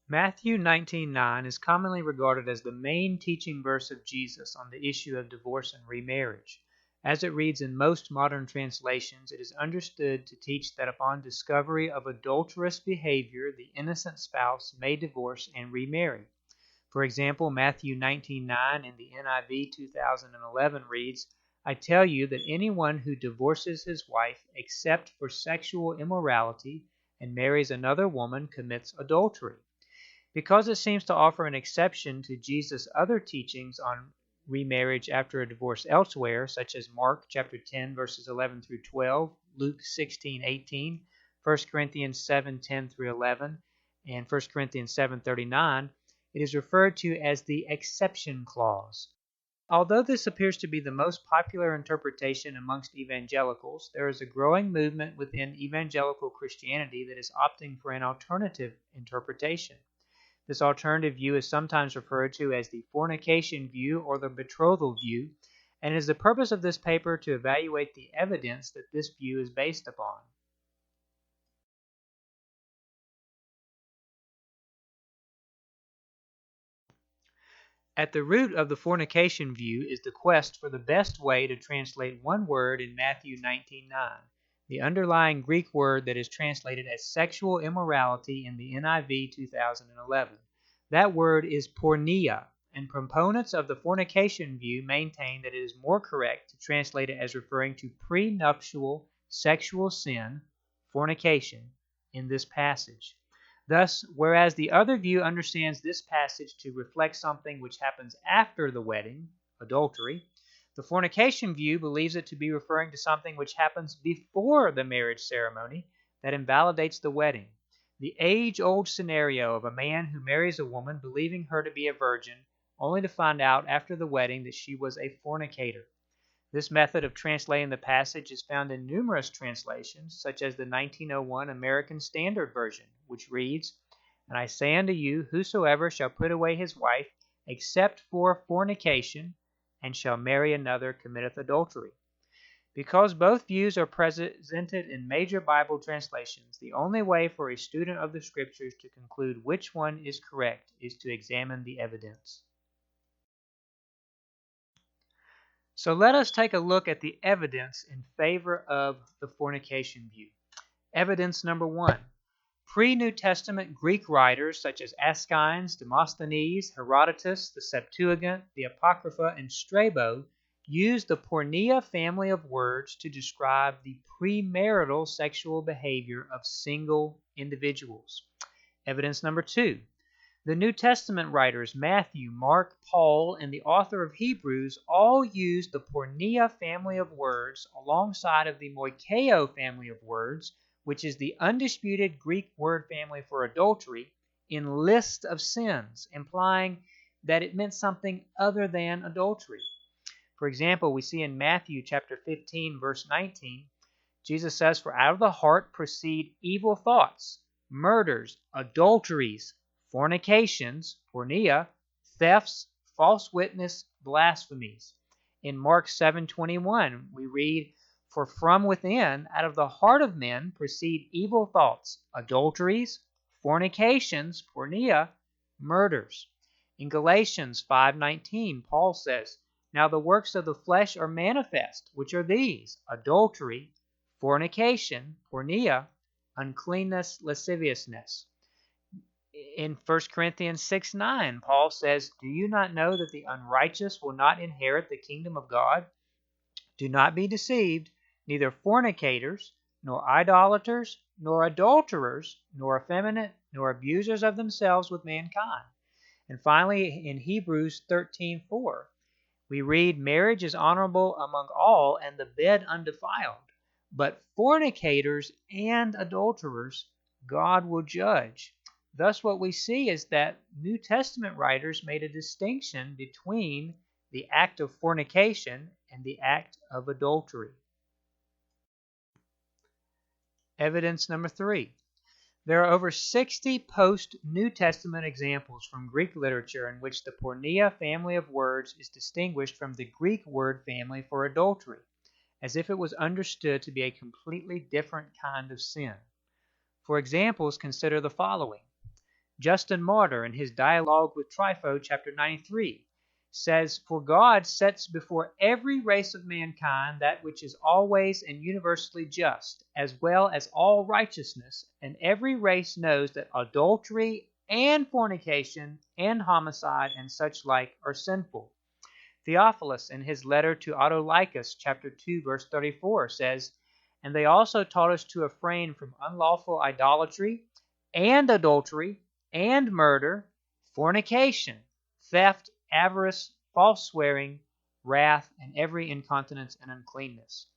Matthew 19:9 is commonly regarded as the main teaching verse of Jesus on the issue of divorce and remarriage. As it reads in most modern translations, it is understood to teach that upon discovery of adulterous behavior, the innocent spouse may divorce and remarry. For example, Matthew 19:9 in the NIV 2011 reads, "I tell you that anyone who divorces his wife except for sexual immorality and marries another woman commits adultery." Because it seems to offer an exception to Jesus' other teachings on remarriage after a divorce elsewhere, such as Mark chapter 10 verses 11 through 12, Luke 16:18, 1 Corinthians 7:10 through 11, and 1 Corinthians 7:39, it is referred to as the exception clause. Although this appears to be the most popular interpretation amongst evangelicals, there is a growing movement within evangelical Christianity that is opting for an alternative interpretation. This alternative view is sometimes referred to as the fornication view or the betrothal view, and it is the purpose of this paper to evaluate the evidence that this view is based upon. At the root of the fornication view is the quest for the best way to translate one word in Matthew 19:9, the underlying Greek word that is translated as sexual immorality in the NIV 2011. That word is porneia, and proponents of the fornication view maintain that it is more correct to translate it as referring to prenuptial sexual sin, fornication, in this passage. Thus, whereas the other view understands this passage to reflect something which happens after the wedding, adultery, the fornication view believes it to be referring to something which happens before the marriage ceremony that invalidates the wedding. The age-old scenario of a man who marries a woman believing her to be a virgin only to find out after the wedding that she was a fornicator. This method of translating the passage is found in numerous translations, such as the 1901 American Standard Version, which reads, "And I say unto you, whosoever shall put away his wife, except for fornication, and shall marry another, committeth adultery." Because both views are presented in major Bible translations, the only way for a student of the Scriptures to conclude which one is correct is to examine the evidence. So let us take a look at the evidence in favor of the fornication view. Evidence number 1. Pre-New Testament Greek writers such as Aeschines, Demosthenes, Herodotus, the Septuagint, the Apocrypha, and Strabo used the porneia family of words to describe the pre-marital sexual behavior of single individuals. Evidence number 2. The New Testament writers Matthew, Mark, Paul, and the author of Hebrews all used the porneia family of words alongside of the moikeo family of words, which is the undisputed Greek word family for adultery, in list of sins, implying that it meant something other than adultery. For example, we see in Matthew chapter 15, verse 19, Jesus says, "For out of the heart proceed evil thoughts, murders, adulteries, fornications," porneia, thefts, false witness, blasphemies. In Mark 7:21, we read, "For from within, out of the heart of men, proceed evil thoughts, adulteries, fornications," porneia, murders. In Galatians 5:19, Paul says, "Now the works of the flesh are manifest, which are these: adultery, fornication," porneia, uncleanness, lasciviousness. In 1 Corinthians 6:9, Paul says, "Do you not know that the unrighteous will not inherit the kingdom of God? Do not be deceived, neither fornicators, nor idolaters, nor adulterers, nor effeminate, nor abusers of themselves with mankind." And finally, in Hebrews 13:4, we read, "Marriage is honorable among all, and the bed undefiled. But fornicators and adulterers God will judge." Thus what we see is that New Testament writers made a distinction between the act of fornication and the act of adultery. Evidence number 3. There are over 60 post-New Testament examples from Greek literature in which the porneia family of words is distinguished from the Greek word family for adultery, as if it was understood to be a completely different kind of sin. For examples, consider the following. Justin Martyr, in his dialogue with Trypho, chapter 93, says, "For God sets before every race of mankind that which is always and universally just, as well as all righteousness, and every race knows that adultery and fornication and homicide and such like are sinful." Theophilus, in his letter to Autolycus, chapter 2, verse 34, says, "And they also taught us to refrain from unlawful idolatry and adultery and murder, fornication, theft, avarice, false swearing, wrath, and every incontinence and uncleanness."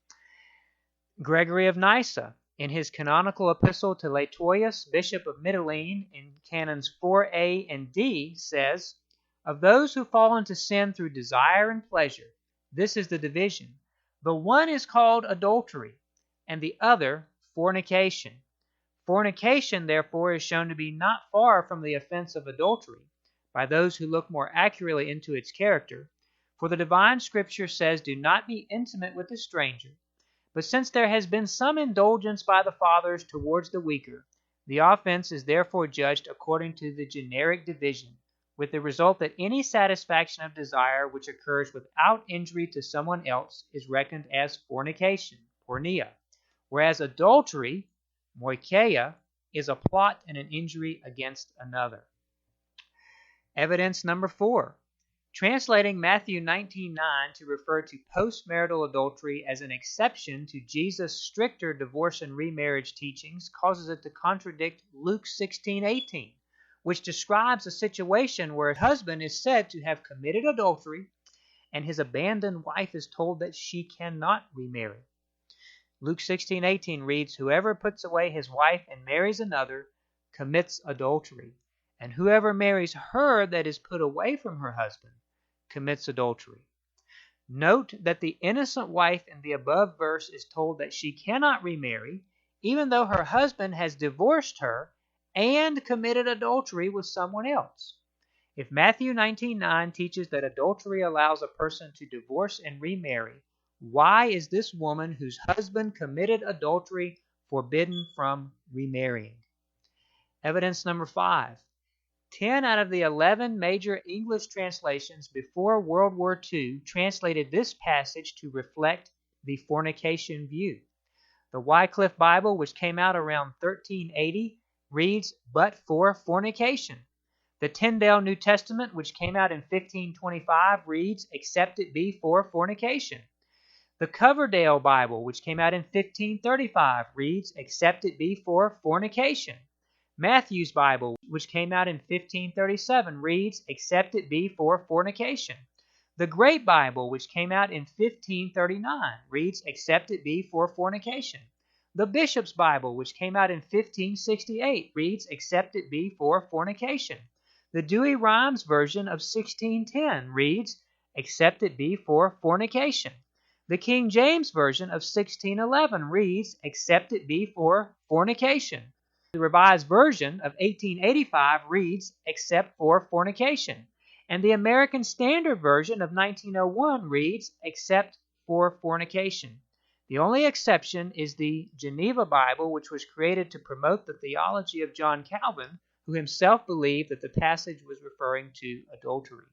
Gregory of Nyssa, in his canonical epistle to Laetoius, Bishop of Mytilene, in canons 4a and d, says, "Of those who fall into sin through desire and pleasure, this is the division. The one is called adultery, and the other fornication. Fornication, therefore, is shown to be not far from the offense of adultery, by those who look more accurately into its character. For the divine Scripture says, 'Do not be intimate with a stranger.' But since there has been some indulgence by the fathers towards the weaker, the offense is therefore judged according to the generic division, with the result that any satisfaction of desire which occurs without injury to someone else is reckoned as fornication, porneia, whereas adultery, moikeia, is a plot and an injury against another." Evidence number 4. Translating Matthew 19:9 to refer to post-marital adultery as an exception to Jesus' stricter divorce and remarriage teachings causes it to contradict Luke 16:18, which describes a situation where a husband is said to have committed adultery and his abandoned wife is told that she cannot remarry. Luke 16:18 reads, "Whoever puts away his wife and marries another commits adultery, and whoever marries her that is put away from her husband commits adultery." Note that the innocent wife in the above verse is told that she cannot remarry, even though her husband has divorced her and committed adultery with someone else. If Matthew 19:9 teaches that adultery allows a person to divorce and remarry, why is this woman whose husband committed adultery forbidden from remarrying? Evidence number 5. 10 out of the 11 major English translations before World War II translated this passage to reflect the fornication view. The Wycliffe Bible, which came out around 1380, reads, "But for fornication." The Tyndale New Testament, which came out in 1525, reads, "Except it be for fornication." The Coverdale Bible, which came out in 1535, reads, "Except it be for fornication." Matthew's Bible, which came out in 1537, reads, "Except it be for fornication." The Great Bible, which came out in 1539, reads, "Except it be for fornication." The Bishop's Bible, which came out in 1568, reads, "Except it be for fornication." The Douay-Rheims version of 1610 reads, "Except it be for fornication." The King James version of 1611 reads, "Except it be for fornication." The Revised Version of 1885 reads, "Except for fornication." And the American Standard Version of 1901 reads, "Except for fornication." The only exception is the Geneva Bible, which was created to promote the theology of John Calvin, who himself believed that the passage was referring to adultery.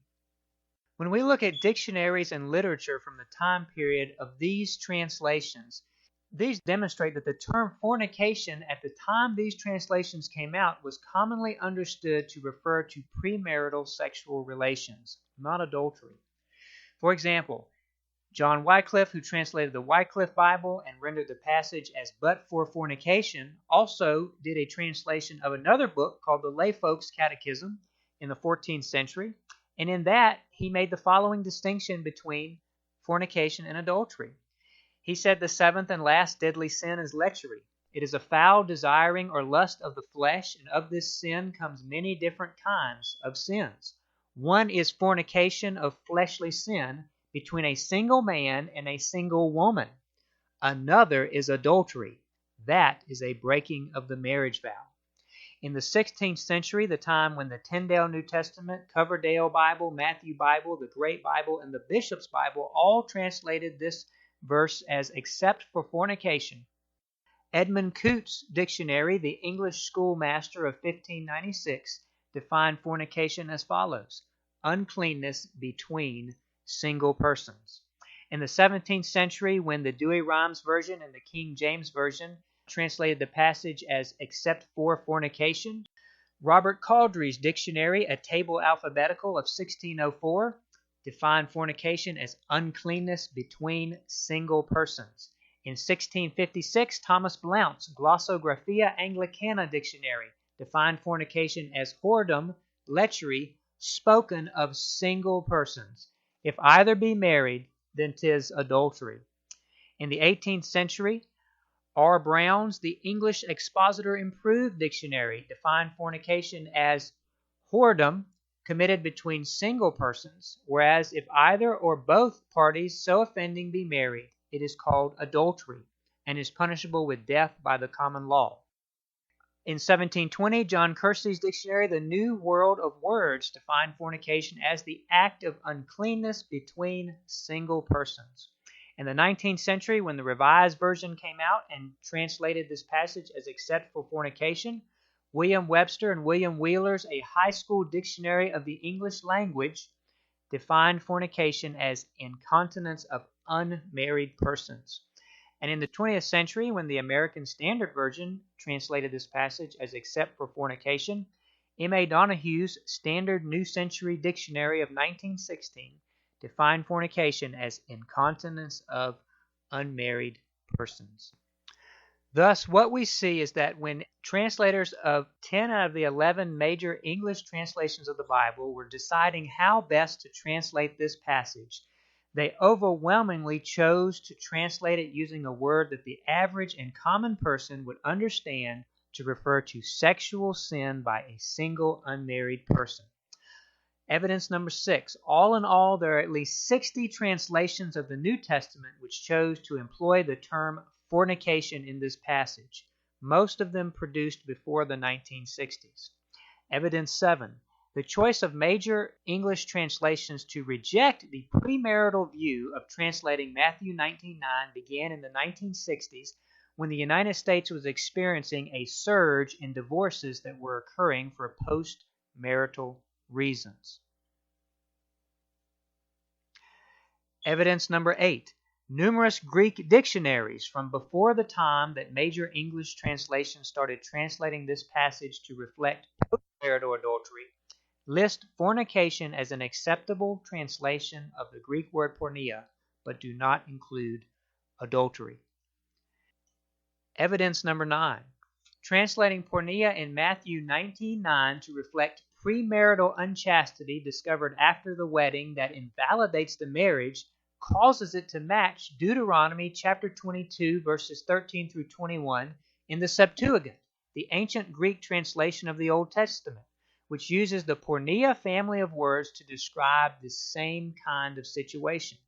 When we look at dictionaries and literature from the time period of these translations, these demonstrate that the term fornication at the time these translations came out was commonly understood to refer to premarital sexual relations, not adultery. For example, John Wycliffe, who translated the Wycliffe Bible and rendered the passage as "but for fornication," also did a translation of another book called the Lay Folks Catechism in the 14th century, and in that he made the following distinction between fornication and adultery. He said the seventh and last deadly sin is lechery. It is a foul desiring or lust of the flesh, and of this sin comes many different kinds of sins. One is fornication of fleshly sin between a single man and a single woman. Another is adultery. That is a breaking of the marriage vow. In the 16th century, the time when the Tyndale New Testament, Coverdale Bible, Matthew Bible, the Great Bible, and the Bishop's Bible all translated this verse as "except for fornication." Edmund Coote's dictionary, the English Schoolmaster of 1596, defined fornication as follows: uncleanness between single persons. In the 17th century, when the Douay-Rheims version and the King James version translated the passage as except for fornication, Robert Caldry's dictionary, A Table Alphabetical of 1604, defined fornication as uncleanness between single persons. In 1656, Thomas Blount's Glossographia Anglicana Dictionary defined fornication as whoredom, lechery, spoken of single persons. If either be married, then 'tis adultery. In the 18th century, R. Brown's The English Expositor Improved Dictionary defined fornication as whoredom committed between single persons, whereas if either or both parties so offending be married, it is called adultery, and is punishable with death by the common law. In 1720, John Kersey's dictionary, The New World of Words, defined fornication as the act of uncleanness between single persons. In the 19th century, when the Revised Version came out and translated this passage as except for fornication, William Webster and William Wheeler's A High School Dictionary of the English Language defined fornication as incontinence of unmarried persons. And in the 20th century, when the American Standard Version translated this passage as except for fornication, M.A. Donohue's Standard New Century Dictionary of 1916 defined fornication as incontinence of unmarried persons. Thus, what we see is that when translators of 10 out of the 11 major English translations of the Bible were deciding how best to translate this passage, they overwhelmingly chose to translate it using a word that the average and common person would understand to refer to sexual sin by a single unmarried person. Evidence number 6. All in all, there are at least 60 translations of the New Testament which chose to employ the term fornication in this passage, most of them produced before the 1960s. Evidence 7. The choice of major English translations to reject the premarital view of translating Matthew 19:9 began in the 1960s when the United States was experiencing a surge in divorces that were occurring for post-marital reasons. Evidence number 8. Numerous Greek dictionaries from before the time that major English translations started translating this passage to reflect post-marital adultery list fornication as an acceptable translation of the Greek word porneia, but do not include adultery. Evidence number 9. Translating porneia in Matthew 19:9 to reflect premarital unchastity discovered after the wedding that invalidates the marriage causes it to match Deuteronomy chapter 22, verses 13 through 21 in the Septuagint, the ancient Greek translation of the Old Testament, which uses the porneia family of words to describe the same kind of situation.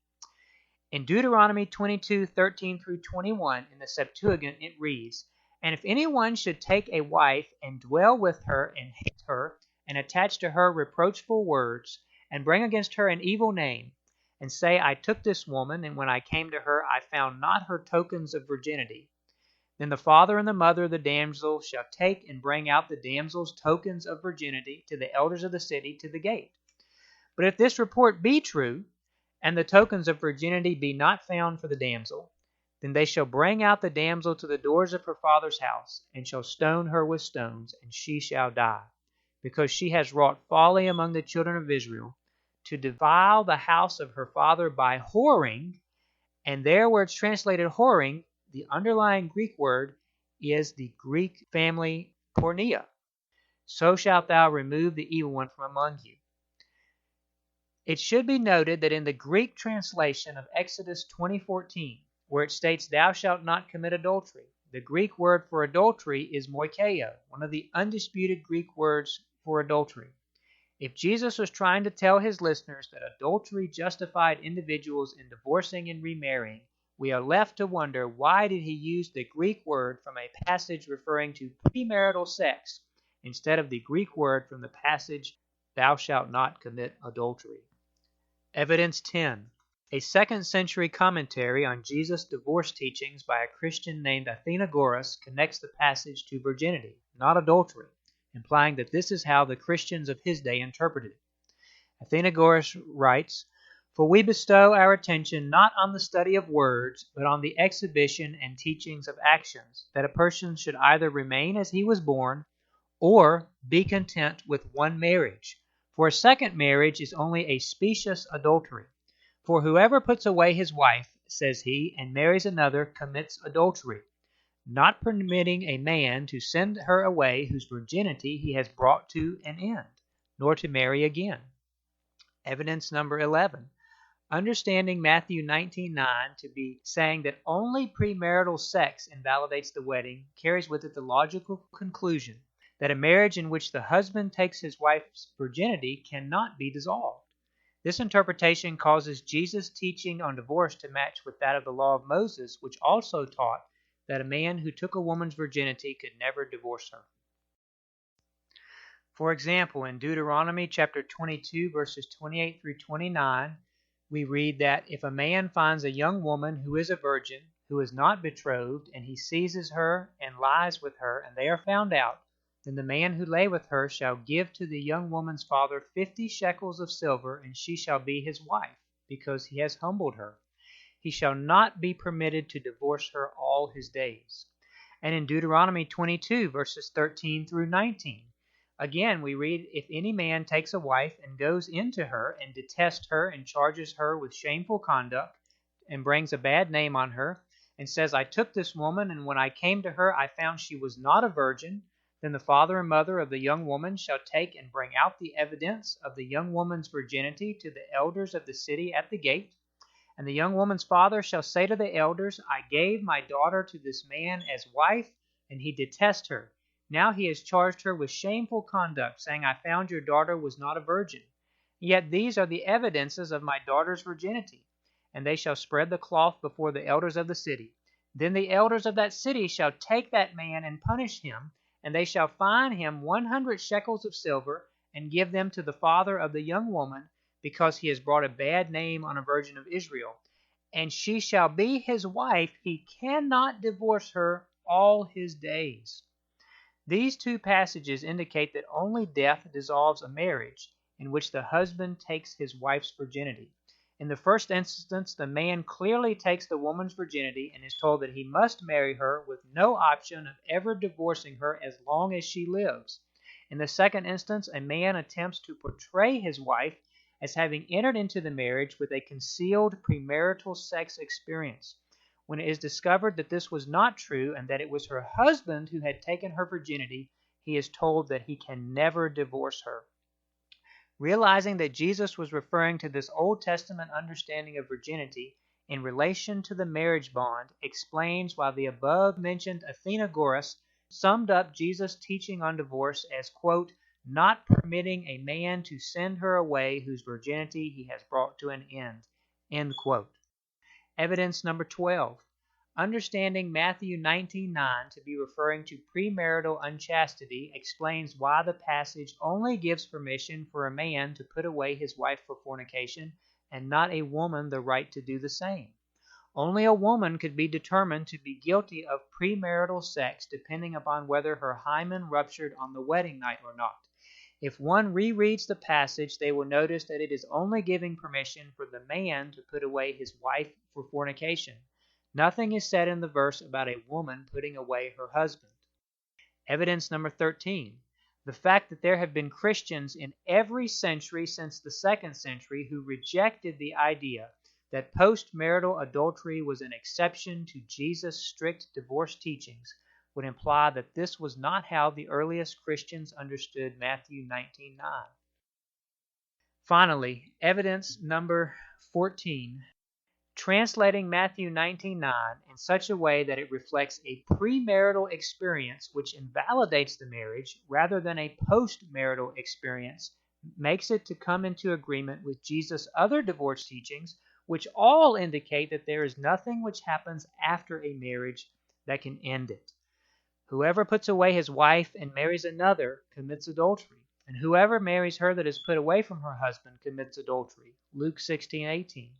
In Deuteronomy 22, 13 through 21 in the Septuagint, it reads, "And if anyone should take a wife and dwell with her and hate her and attach to her reproachful words and bring against her an evil name, and say, I took this woman, and when I came to her, I found not her tokens of virginity. Then the father and the mother of the damsel shall take and bring out the damsel's tokens of virginity to the elders of the city to the gate. But if this report be true, and the tokens of virginity be not found for the damsel, then they shall bring out the damsel to the doors of her father's house, and shall stone her with stones, and she shall die, because she has wrought folly among the children of Israel, to defile the house of her father by whoring." And there where it's translated whoring, the underlying Greek word is the Greek family porneia. "So shalt thou remove the evil one from among you." It should be noted that in the Greek translation of Exodus 20:14, where it states, "Thou shalt not commit adultery," the Greek word for adultery is moikeio, one of the undisputed Greek words for adultery. If Jesus was trying to tell his listeners that adultery justified individuals in divorcing and remarrying, we are left to wonder, why did he use the Greek word from a passage referring to premarital sex instead of the Greek word from the passage, "Thou shalt not commit adultery"? Evidence 10. A 2nd century commentary on Jesus' divorce teachings by a Christian named Athenagoras connects the passage to virginity, not adultery, implying that this is how the Christians of his day interpreted it. Athenagoras writes, "For we bestow our attention not on the study of words, but on the exhibition and teachings of actions, that a person should either remain as he was born, or be content with one marriage. For a second marriage is only a specious adultery. For whoever puts away his wife, says he, and marries another, commits adultery, not permitting a man to send her away whose virginity he has brought to an end, nor to marry again." Evidence number 11. Understanding Matthew 19:9 to be saying that only premarital sex invalidates the wedding carries with it the logical conclusion that a marriage in which the husband takes his wife's virginity cannot be dissolved. This interpretation causes Jesus' teaching on divorce to match with that of the law of Moses, which also taught that a man who took a woman's virginity could never divorce her. For example, in Deuteronomy chapter 22, verses 28 through 29, we read that if a man finds a young woman who is a virgin, who is not betrothed, and he seizes her and lies with her, and they are found out, then the man who lay with her shall give to the young woman's father 50 shekels of silver, and she shall be his wife, because he has humbled her. He shall not be permitted to divorce her all his days. And in Deuteronomy 22, verses 13 through 19, again, we read, "If any man takes a wife and goes into her and detests her and charges her with shameful conduct and brings a bad name on her and says, 'I took this woman, and when I came to her I found she was not a virgin,' then the father and mother of the young woman shall take and bring out the evidence of the young woman's virginity to the elders of the city at the gate. And the young woman's father shall say to the elders, 'I gave my daughter to this man as wife, and he detests her. Now he has charged her with shameful conduct, saying, I found your daughter was not a virgin. Yet these are the evidences of my daughter's virginity.' And they shall spread the cloth before the elders of the city. Then the elders of that city shall take that man and punish him, and they shall fine him 100 shekels of silver, and give them to the father of the young woman, because he has brought a bad name on a virgin of Israel. And she shall be his wife. He cannot divorce her all his days." These two passages indicate that only death dissolves a marriage in which the husband takes his wife's virginity. In the first instance, the man clearly takes the woman's virginity and is told that he must marry her with no option of ever divorcing her as long as she lives. In the second instance, a man attempts to portray his wife as having entered into the marriage with a concealed premarital sex experience. When it is discovered that this was not true and that it was her husband who had taken her virginity, he is told that he can never divorce her. Realizing that Jesus was referring to this Old Testament understanding of virginity in relation to the marriage bond explains why the above-mentioned Athenagoras summed up Jesus' teaching on divorce as, quote, "not permitting a man to send her away whose virginity he has brought to an end quote. Evidence number 12. Understanding Matthew 19:9 to be referring to premarital unchastity explains why the passage only gives permission for a man to put away his wife for fornication and not a woman the right to do the same. Only a woman could be determined to be guilty of premarital sex depending upon whether her hymen ruptured on the wedding night or not. If one rereads the passage, they will notice that it is only giving permission for the man to put away his wife for fornication. Nothing is said in the verse about a woman putting away her husband. Evidence number 13. The fact that there have been Christians in every century since the 2nd century who rejected the idea that post-marital adultery was an exception to Jesus' strict divorce teachings would imply that this was not how the earliest Christians understood Matthew 19:9. Finally, evidence number 14. Translating Matthew 19:9 in such a way that it reflects a premarital experience which invalidates the marriage rather than a post-marital experience makes it to come into agreement with Jesus' other divorce teachings, which all indicate that there is nothing which happens after a marriage that can end it. Whoever puts away his wife and marries another commits adultery, and whoever marries her that is put away from her husband commits adultery. Luke 16:18.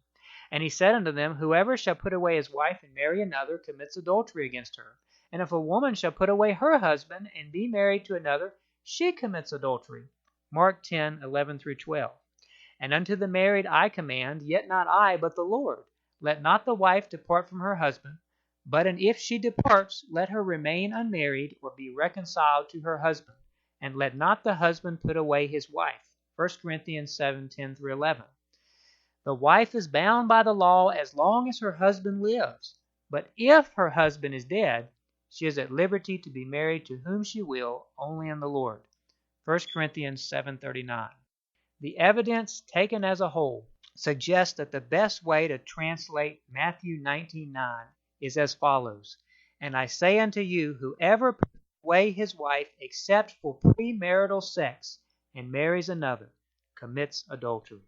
And he said unto them, Whoever shall put away his wife and marry another commits adultery against her. And if a woman shall put away her husband and be married to another, she commits adultery. Mark 10:11 through 12. And unto the married I command, yet not I, but the Lord. Let not the wife depart from her husband, but and if she departs, let her remain unmarried, or be reconciled to her husband. And let not the husband put away his wife. 1 Corinthians 7:10 through 11. The wife is bound by the law as long as her husband lives. But if her husband is dead, she is at liberty to be married to whom she will, only in the Lord. 1 Corinthians 7:39. The evidence taken as a whole suggests that the best way to translate Matthew 19:9 is as follows. And I say unto you, whoever puts away his wife except for premarital sex and marries another commits adultery.